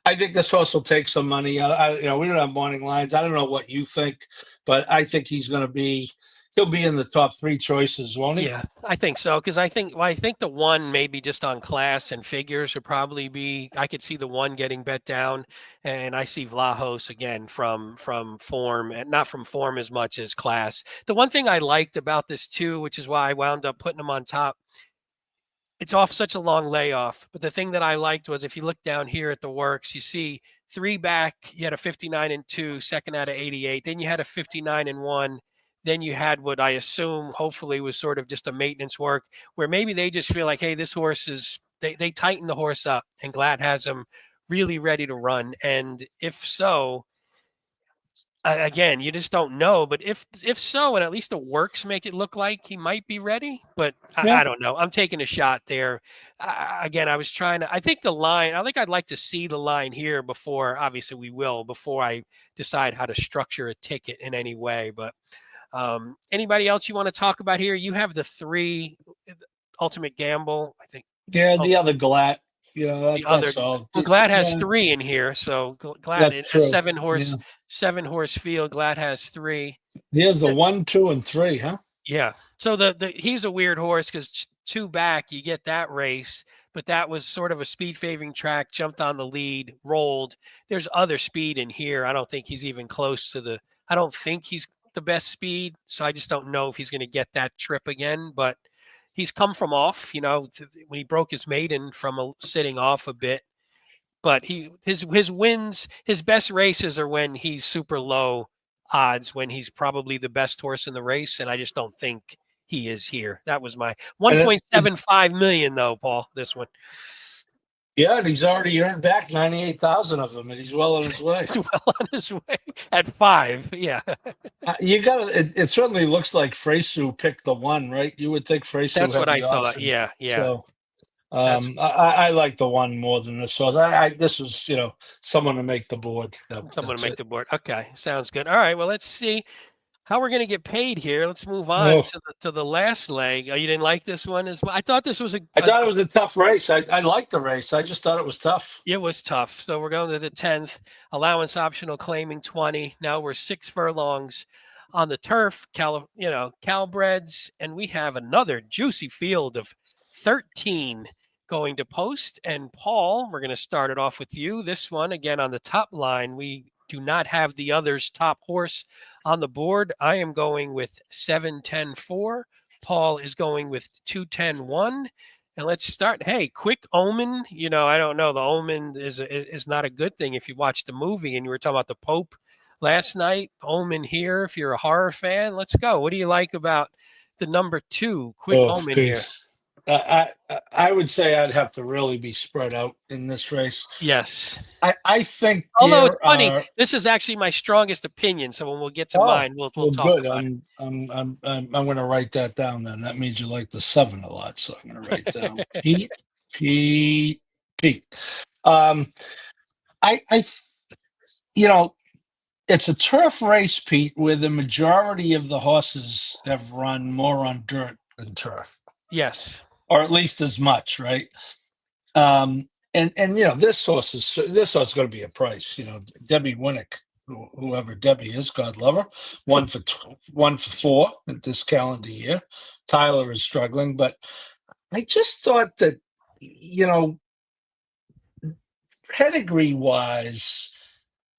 I think this horse will take some money. We don't have morning lines. I don't know what you think, but I think he'll be in the top 3 choices, won't he? Yeah, I think so. Because I think the 1 maybe just on class and figures would probably be. I could see the 1 getting bet down, and I see Vlahos again from form, and not from form as much as class. The one thing I liked about this too, which is why I wound up putting him on top. It's off such a long layoff, but the thing that I liked was if you look down here at the works, you see 3 back, you had a 59 and 2, second out of 88. Then you had a 59 and 1. Then you had what I assume hopefully was sort of just a maintenance work where maybe they just feel like, hey, this horse is, they tighten the horse up and Glad has him really ready to run. And if so, again, you just don't know. But if so, and at least the works make it look like he might be ready. But I don't know. I'm taking a shot there. Again, I was trying to. I think the line. I think I'd like to see the line here before. Obviously, we will before I decide how to structure a ticket in any way. But anybody else you want to talk about here? You have the 3 ultimate gamble. I think. Yeah, the other Glatt. That's all. Well, Glad has 3 in here, so Glad a 7-horse field. Glad has 3. Here's the 1, 2, and 3, huh? Yeah. So he's a weird horse because 2 back, you get that race, but that was sort of a speed favoring track. Jumped on the lead, rolled. There's other speed in here. I don't think he's even close to the. I don't think he's the best speed, so I just don't know if he's going to get that trip again. But he's come from off, when he broke his maiden from sitting off a bit. But his wins, his best races are when he's super low odds, when he's probably the best horse in the race, and I just don't think he is here. That was my 1.75 million, though, Paul. This one. Yeah, and he's already earned back 98,000 of them, and he's well on his way. He's well on his way at 5. Yeah, You got it certainly looks like Fresu picked the one, right? You would think Fresu that's had what I the thought. option. Yeah, yeah. So That's I like the one more than this horse. This was someone to make the board. someone to That's make it. the board. Okay, sounds good. All right, well, let's see how we're going to get paid here. Let's move on Oh, to the last leg. Oh, you didn't like this one as well? I thought this was I thought it was a tough race. I liked the race. I just thought it was tough. it was tough. So we're going to the 10th. Allowance optional claiming 20. Now we're 6 furlongs on the turf, Calbreds, and we have another juicy field of 13 going to post. And Paul, we're going to start it off with you. This one, again, on the top line, we do not have the other's top horse on the board. I am going with 7-10-4. Paul is going with 2-10-1. And let's start. Hey, quick omen. I don't know. The omen is not a good thing if you watch the movie and you were talking about the Pope last night. Omen here. If you're a horror fan, let's go. What do you like about the number 2? Quick omen here. I would say I'd have to really be spread out in this race. Yes. I think. Although it's funny, this is actually my strongest opinion. So when we'll get to mine, we'll talk good. about it. I'm going to write that down. Then that means you like the 7 a lot. So I'm going to write down Pete. It's a turf race, Pete, where the majority of the horses have run more on dirt than turf. Yes. Or at least as much, right? And this horse is going to be a price. Debbie Winnick, whoever Debbie is, God love her, 1 for 4 at this calendar year. Tyler is struggling, but I just thought that pedigree wise,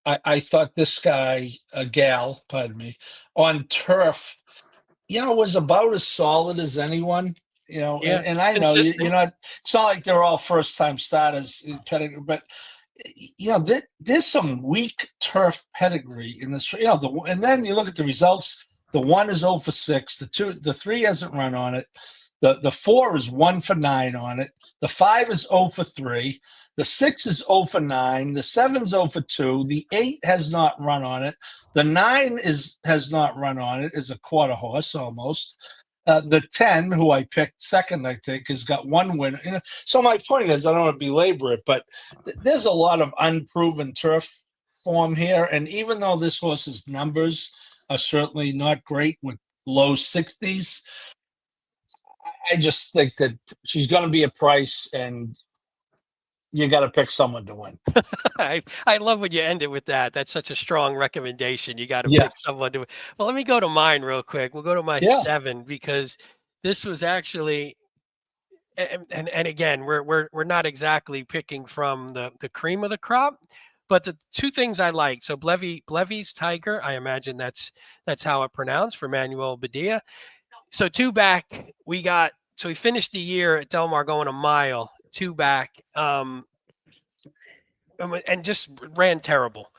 I thought this guy, a gal, pardon me, on turf, was about as solid as anyone. Yeah, and I know you're not. It's not like they're all first-time starters, but there's some weak turf pedigree in this. And then you look at the results. The 1 is 0 for 6. The 3 hasn't run on it. The 4 is 1 for 9 on it. The 5 is 0 for 3. The 6 is 0 for 9. The 7 is 0 for 2. The 8 has not run on it. The 9 has not run on it. Is a quarter horse almost. The 10, who I picked second, I think, has got 1 win. So my point is, I don't want to belabor it, but there's a lot of unproven turf form here. And even though this horse's numbers are certainly not great with low 60s, I just think that she's going to be a price, and you got to pick someone to win. I love when you end it with that. That's such a strong recommendation. You got to pick someone to win. Well, let me go to mine real quick. We'll go to my 7 because this was actually, and again, we're not exactly picking from the cream of the crop, but the 2 things I like. So Blevy's Tiger, I imagine that's how it pronounced for Manuel Badia. So 2 back, we finished the year at Del Mar going a mile, 2 back, and just ran terrible,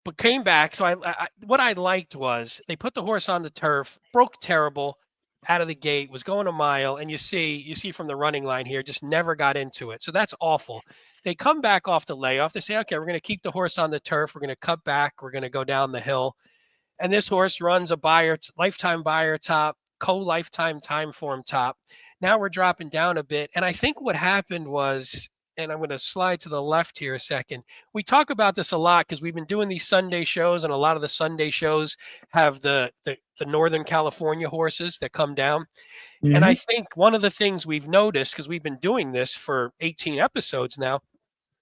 but came back. So what I liked was they put the horse on the turf, broke terrible out of the gate, was going a mile, and you see from the running line here, just never got into it. So that's awful. They come back off the layoff. They say, okay, we're going to keep the horse on the turf. We're going to cut back. We're going to go down the hill. And this horse runs a lifetime buyer top, co-lifetime time form top. Now we're dropping down a bit. And I think what happened was, and I'm going to slide to the left here a second. We talk about this a lot because we've been doing these Sunday shows, and a lot of the Sunday shows have the Northern California horses that come down. Mm-hmm. And I think one of the things we've noticed, because we've been doing this for 18 episodes now,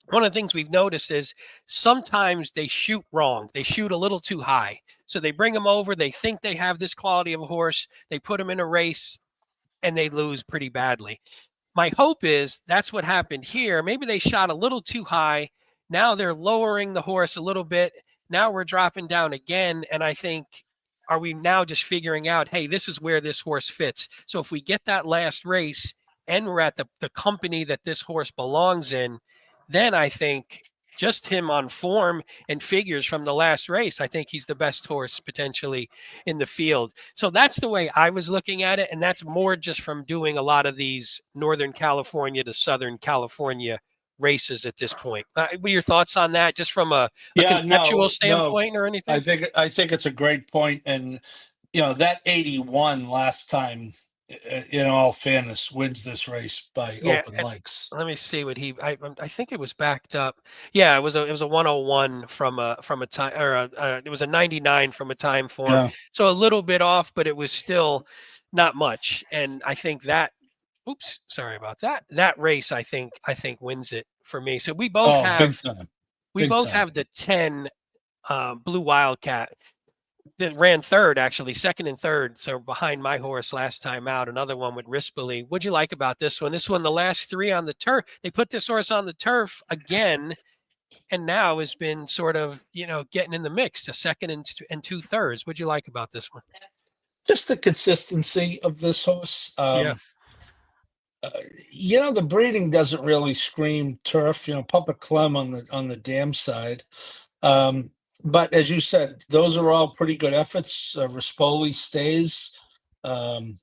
one of the things we've noticed is sometimes they shoot wrong. They shoot a little too high. So they bring them over. They think they have this quality of a horse. They put them in a race, and they lose pretty badly. My hope is that's what happened here. Maybe they shot a little too high. Now they're lowering the horse a little bit. Now we're dropping down again. And I think, are we now just figuring out, hey, this is where this horse fits? So if we get that last race and we're at the company that this horse belongs in, then I think just him on form and figures from the last race, I think he's the best horse potentially in the field. So that's the way I was looking at it. And that's more just from doing a lot of these Northern California to Southern California races at this point. What are your thoughts on that, just from a Yeah, conceptual no. standpoint or anything? I think it's a great point, and that 81 last time, in all fairness, wins this race by Yeah, open legs. let me see what he. I think it was backed up. Yeah, it was a 101 from a time, or it was a 99 from a time form. Yeah. So a little bit off, but it was still not much. And I think that. Oops, sorry about that. That race, I think wins it for me. So we both Oh, big have time, we big both time. have the 10 Blue Wildcat that ran third, actually, second and third. So behind my horse last time out, another one with Rispoli. What'd you like about this one? This one, the last three on the turf, they put this horse on the turf again, and now has been sort of, getting in the mix, a second and two thirds. What'd you like about this one? Just the consistency of this horse. Yeah. Uh, the breeding doesn't really scream turf. Papa Clem on the dam side. Um, but as you said, those are all pretty good efforts. Rispoli stays. Um,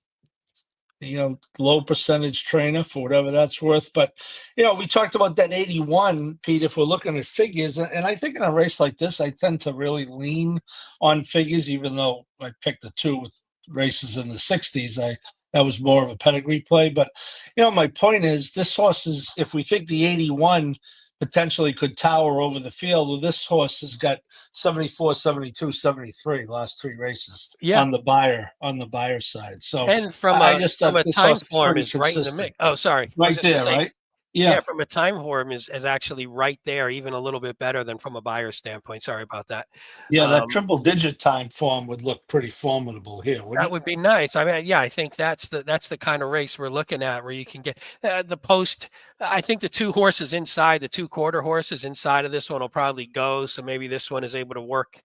low percentage trainer for whatever that's worth. But, we talked about that 81, Pete, if we're looking at figures. And I think in a race like this, I tend to really lean on figures, even though I picked the two races in the 60s. That was more of a pedigree play. But, my point is this horse is, if we think the 81 potentially could tower over the field, well, this horse has got 74, 72, 73 last three races Yeah. on the buyer side. So And from I a just from thought a this time horse is form pretty is right in the consistent. mix. Oh, sorry. I was Right just gonna there, say, right? yeah, Yeah. from a time form is actually right there, even a little bit better than from a buyer standpoint. Sorry about that. Yeah, that Um, triple digit time form would look pretty formidable here, that wouldn't it? would be nice. I mean, yeah, I think that's the kind of race we're looking at, where you can get the post. I think the two horses inside, the two quarter horses inside of this one will probably go. So maybe this one is able to work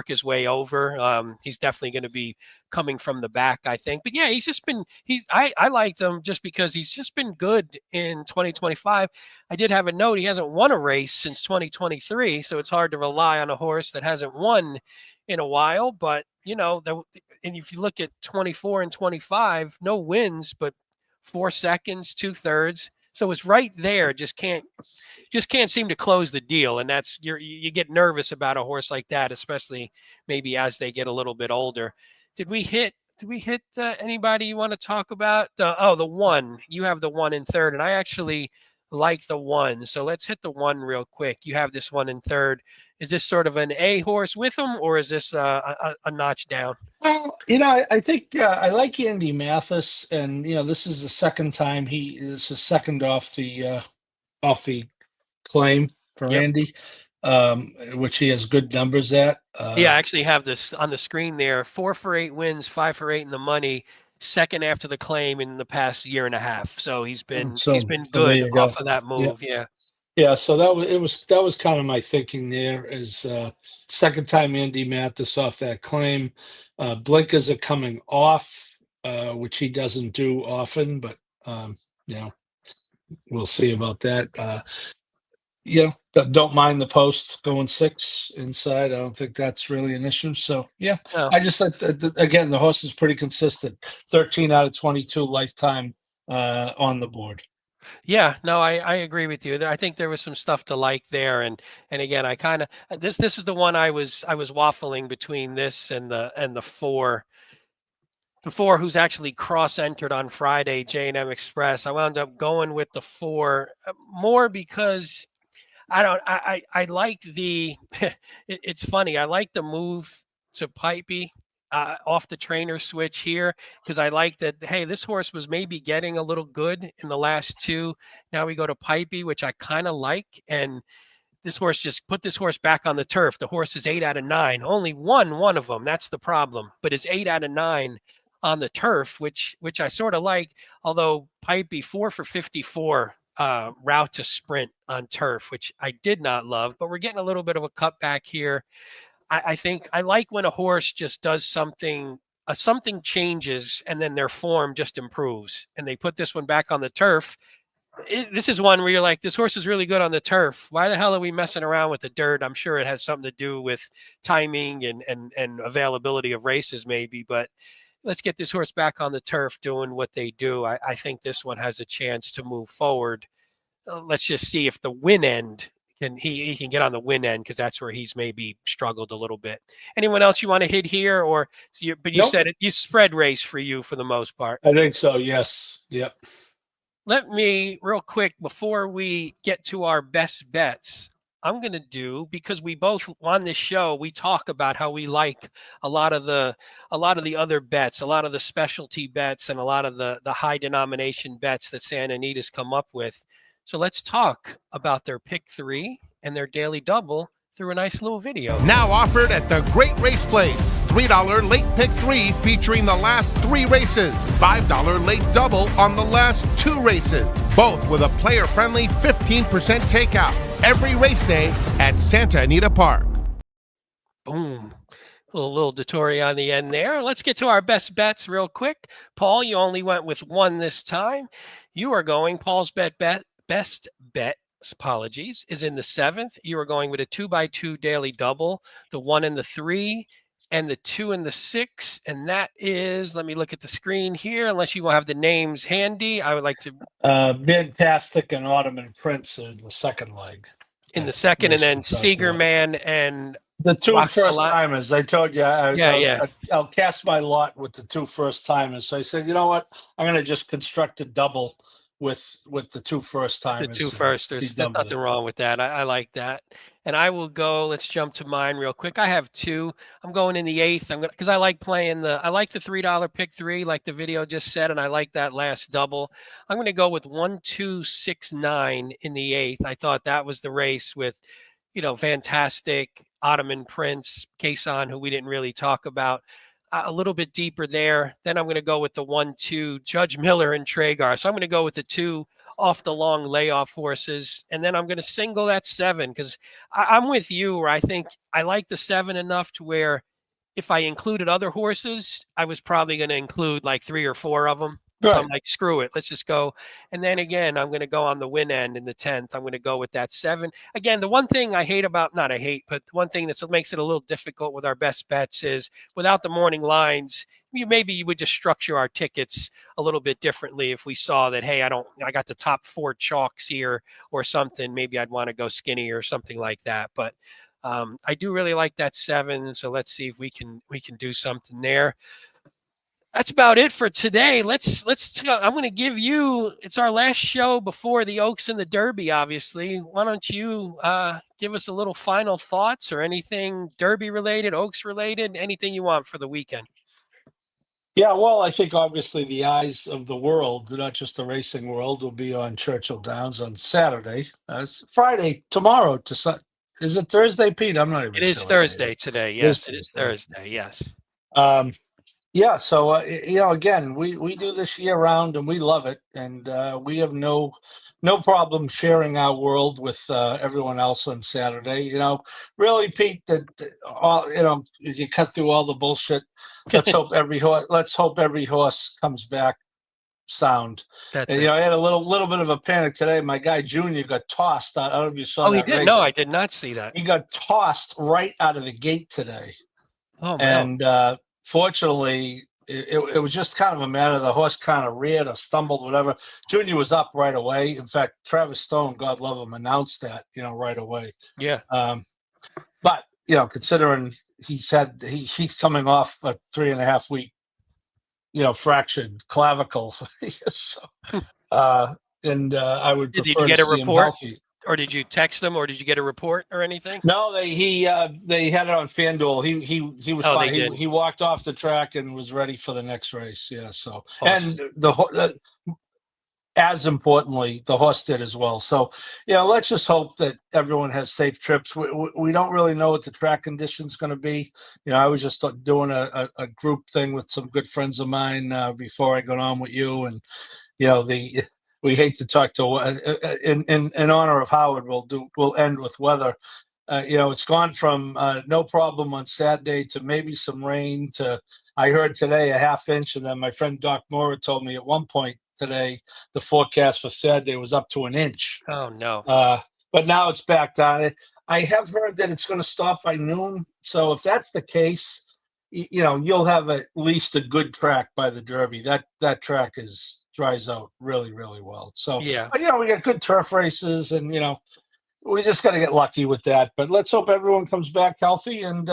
his way over. He's definitely going to be coming from the back, I think. But yeah, I liked him just because he's just been good in 2025. I did have a note. He hasn't won a race since 2023, so it's hard to rely on a horse that hasn't won in a while. But and if you look at 24 and 25, no wins, but 4 seconds, two thirds. So it's right there. Just can't seem to close the deal, and you get nervous about a horse like that, especially maybe as they get a little bit older. Did we hit anybody you want to talk about? The one. You have the one in third, and I actually like the one. So let's hit the one real quick. You have this one in third. Is this sort of an A horse with him, or is this a notch down? Well, I think I like Andy Mathis, and this is the second time he is the second off the claim for Yep. Andy, which he has good numbers at. Yeah, I actually have this on the screen there. 4 for 8 wins, 5 for 8 in the money. Second after the claim in the past year and a half. So he's been he's So, been so there good you go. off of that Yeah. move. Yeah. Yeah, so that was kind of my thinking there is second time Andy Mathis off that claim. Blinkers are coming off, which he doesn't do often, but you know, we'll see about that. Don't mind the post going 6 inside. I don't think that's really an issue. So yeah, No. I just thought again the horse is pretty consistent. 13 out of 22 lifetime on the board. Yeah, no, I agree with you. I think there was some stuff to like there, and again, I kind of this is the one I was waffling between this and the four. The four who's actually cross-entered on Friday, J&M Express. I wound up going with the four more because I don't. I like the. It's funny. I like the move to Pipey off the trainer switch here because I like that. Hey, this horse was maybe getting a little good in the last two. Now we go to Pipey, which I kind of like, and this horse just put this horse back on the turf. The horse is 8 out of 9. Only won one of them. That's the problem. But it's 8 out of 9 on the turf, which I sort of like. Although Pipey 4 for 54 route to sprint on turf, which I did not love. But we're getting a little bit of a cutback here. I think I like when a horse just does something. Something changes and then their form just improves. And they put this one back on the turf. This is one where you're like, this horse is really good on the turf. Why the hell are we messing around with the dirt? I'm sure it has something to do with timing and availability of races, maybe. But let's get this horse back on the turf doing what they do. I think this one has a chance to move forward. let's just see if the win end he can get on the win end, because that's where he's maybe struggled a little bit. Anyone else you want to hit here, or but you Nope. said you spread race for you for the most part. I think so. Yes. Yep. Let me real quick before we get to our best bets. I'm going to do, because we both on this show, we talk about how we like a lot of the other bets, a lot of the specialty bets, and a lot of the high denomination bets that Santa Anita's come up with. So let's talk about their pick 3 and their daily double through a nice little video. Now offered at the Great Race Place. $3 late pick 3 featuring the last 3 races. $5 late double on the last 2 races. Both with a player-friendly 15% takeout. Every race day at Santa Anita Park. Boom. A little Dettori on the end there. Let's get to our best bets real quick. Paul, you only went with 1 this time. You are going, Paul's best bet, apologies, is in the 7th. You are going with a 2x2 daily double, the 1 and the 3, and the 2 and the 6. And that is, let me look at the screen here, unless you will have the names handy. I would like to. Fantastic and Ottoman Prince in the second leg. In the second, and then Seegerman and the 2 Roxalot. first timers. I told you, I'll cast my lot with the 2 first timers. So I said, you know what? I'm going to just construct a double with the 2 first timers. The 2 first. There's nothing wrong with that. I like that. And I will go. Let's jump to mine real quick. I have 2. I'm going in the 8th. Because I like playing I like the $3 pick 3, like the video just said, and I like that last double. I'm going to go with 1, 2, 6, 9 in the 8th. I thought that was the race with, fantastic Ottoman Prince, Kason, who we didn't really talk about. A little bit deeper there. Then I'm going to go with the 1, 2, Judge Miller and Traeger. So I'm going to go with the 2 off the long layoff horses. And then I'm going to single that 7, because I'm with you, where I think I like the 7 enough to where if I included other horses, I was probably going to include like 3 or 4 of them. Right. So I'm like, screw it. Let's just go. And then again, I'm going to go on the win end in the 10th. I'm going to go with that 7. Again, the one thing I hate about, not I hate, but one thing that makes it a little difficult with our best bets is without the morning lines, maybe you would just structure our tickets a little bit differently. If we saw that, hey, I got the top 4 chalks here or something, maybe I'd want to go skinny or something like that. But I do really like that 7. So let's see if we can do something there. That's about it for today. I'm going to give you, it's our last show before the Oaks and the Derby, obviously. Why don't you give us a little final thoughts or anything Derby related, Oaks related, anything you want for the weekend? Yeah, well, I think obviously the eyes of the world, not just the racing world, will be on Churchill Downs on Saturday. It's Friday, tomorrow. Is it Thursday, Pete? I'm not even sure. It is Thursday today. Yes, it is Thursday. Yes. Yeah, so again, we do this year round, and we love it, and we have no problem sharing our world with everyone else on Saturday. Really, Pete, that as you cut through all the bullshit, let's hope every horse comes back sound. That's and, it. I had a little bit of a panic today. My guy Junior got tossed. I don't know if you saw. Oh, he did. Race. No, I did not see that. He got tossed right out of the gate today. Oh, man. And fortunately, it was just kind of a matter. The horse kind of reared or stumbled, whatever. Junior was up right away. In fact, Travis Stone, God love him, announced that right away. Yeah. But considering he's coming off a 3.5 week, fractured clavicle, so, and I would prefer to get a report. Healthy. Or did you text them, or did you get a report or anything? No, they had it on FanDuel. He was fine. He walked off the track and was ready for the next race. Yeah. So awesome. And as importantly, the horse did as well. So let's just hope that everyone has safe trips. We don't really know what the track condition's going to be. I was just doing a group thing with some good friends of mine before I got on with you, and we hate to talk to in honor of Howard. We'll end with weather. It's gone from no problem on Saturday to maybe some rain to I heard today a half inch, and then my friend Doc Mora told me at one point today the forecast for Saturday was up to an inch. Oh no! But now it's back down. I have heard that it's going to stop by noon. So if that's the case, you'll have at least a good track by the Derby. That track is dries out really, really well. So, Yeah. but we got good turf races, and we just got to get lucky with that. But let's hope everyone comes back healthy, and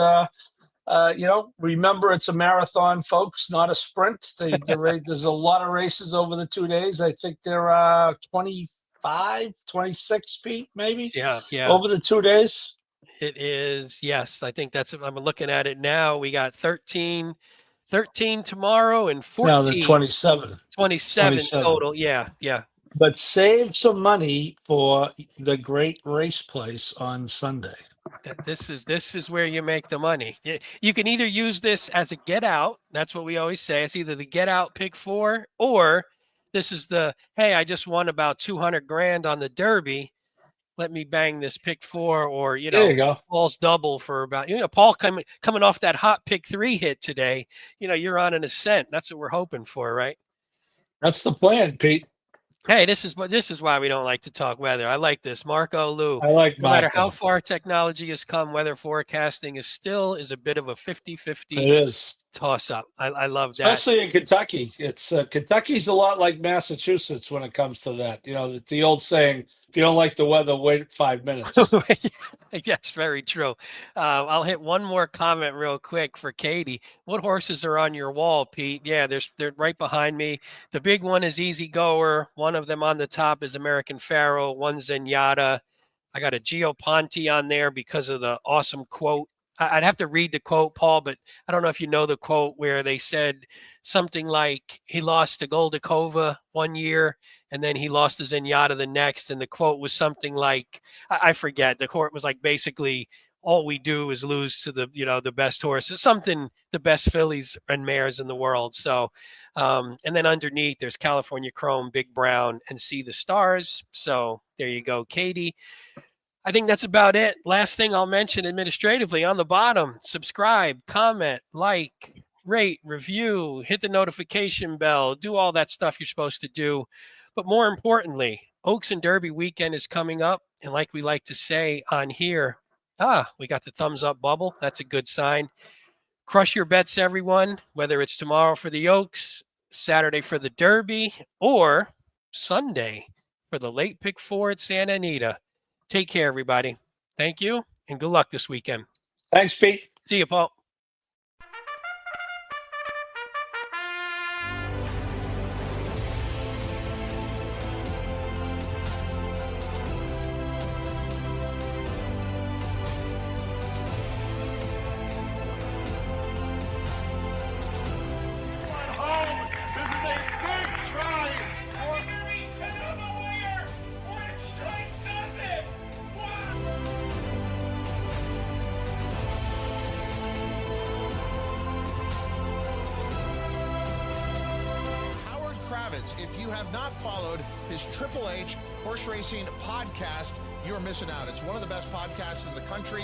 remember it's a marathon, folks, not a sprint. There's a lot of races over the 2 days. I think there are 25, 26 feet, maybe, Yeah. over the 2 days. It is. Yes. I think I'm looking at it now. We got 13 tomorrow and No, the 14, 27. 27 total. Yeah. But save some money for the Great Race Place on Sunday. This is where you make the money. You can either use this as a get out. That's what we always say. It's either the get out pick 4, or this is the, hey, I just won about 200 grand on the Derby. Let me bang this pick 4, or There you go. Paul's double for about Paul coming off that hot pick 3 hit today. You're on an ascent. That's what we're hoping for, right? That's the plan, Pete. Hey, this is why we don't like to talk weather. I like this. Marco, Lou. I like no matter Marco. how far technology has come, weather forecasting is a bit of a 50-50 It is. toss up. I love that. Especially in Kentucky. It's Kentucky's a lot like Massachusetts when it comes to that. The old saying, if you don't like the weather, wait 5 minutes. That's very true. I'll hit one more comment real quick for Katie. What horses are on your wall, Pete? Yeah, they're right behind me. The big one is Easy Goer. One of them on the top is American Pharaoh. One's Zenyatta. I got a Gio Ponte on there because of the awesome quote. I'd have to read the quote, Paul, but I don't know if you know the quote where they said something like he lost to Goldakova one year and then he lost to Zenyatta the next. And the quote was something like, I forget, the quote was like, basically, all we do is lose to the best horses, the best fillies and mares in the world. So, and then underneath there's California Chrome, Big Brown, and See the Stars. So there you go, Katie. I think that's about it. Last thing I'll mention administratively on the bottom, subscribe, comment, like, rate, review, hit the notification bell, do all that stuff you're supposed to do. But more importantly, Oaks and Derby weekend is coming up. And like we like to say on here, we got the thumbs up bubble. That's a good sign. Crush your bets, everyone, whether it's tomorrow for the Oaks, Saturday for the Derby, or Sunday for the late pick 4 at Santa Anita. Take care, everybody. Thank you, and good luck this weekend. Thanks, Pete. See you, Paul. If you have not followed his Triple H Horse Racing podcast, you're missing out. It's one of the best podcasts in the country.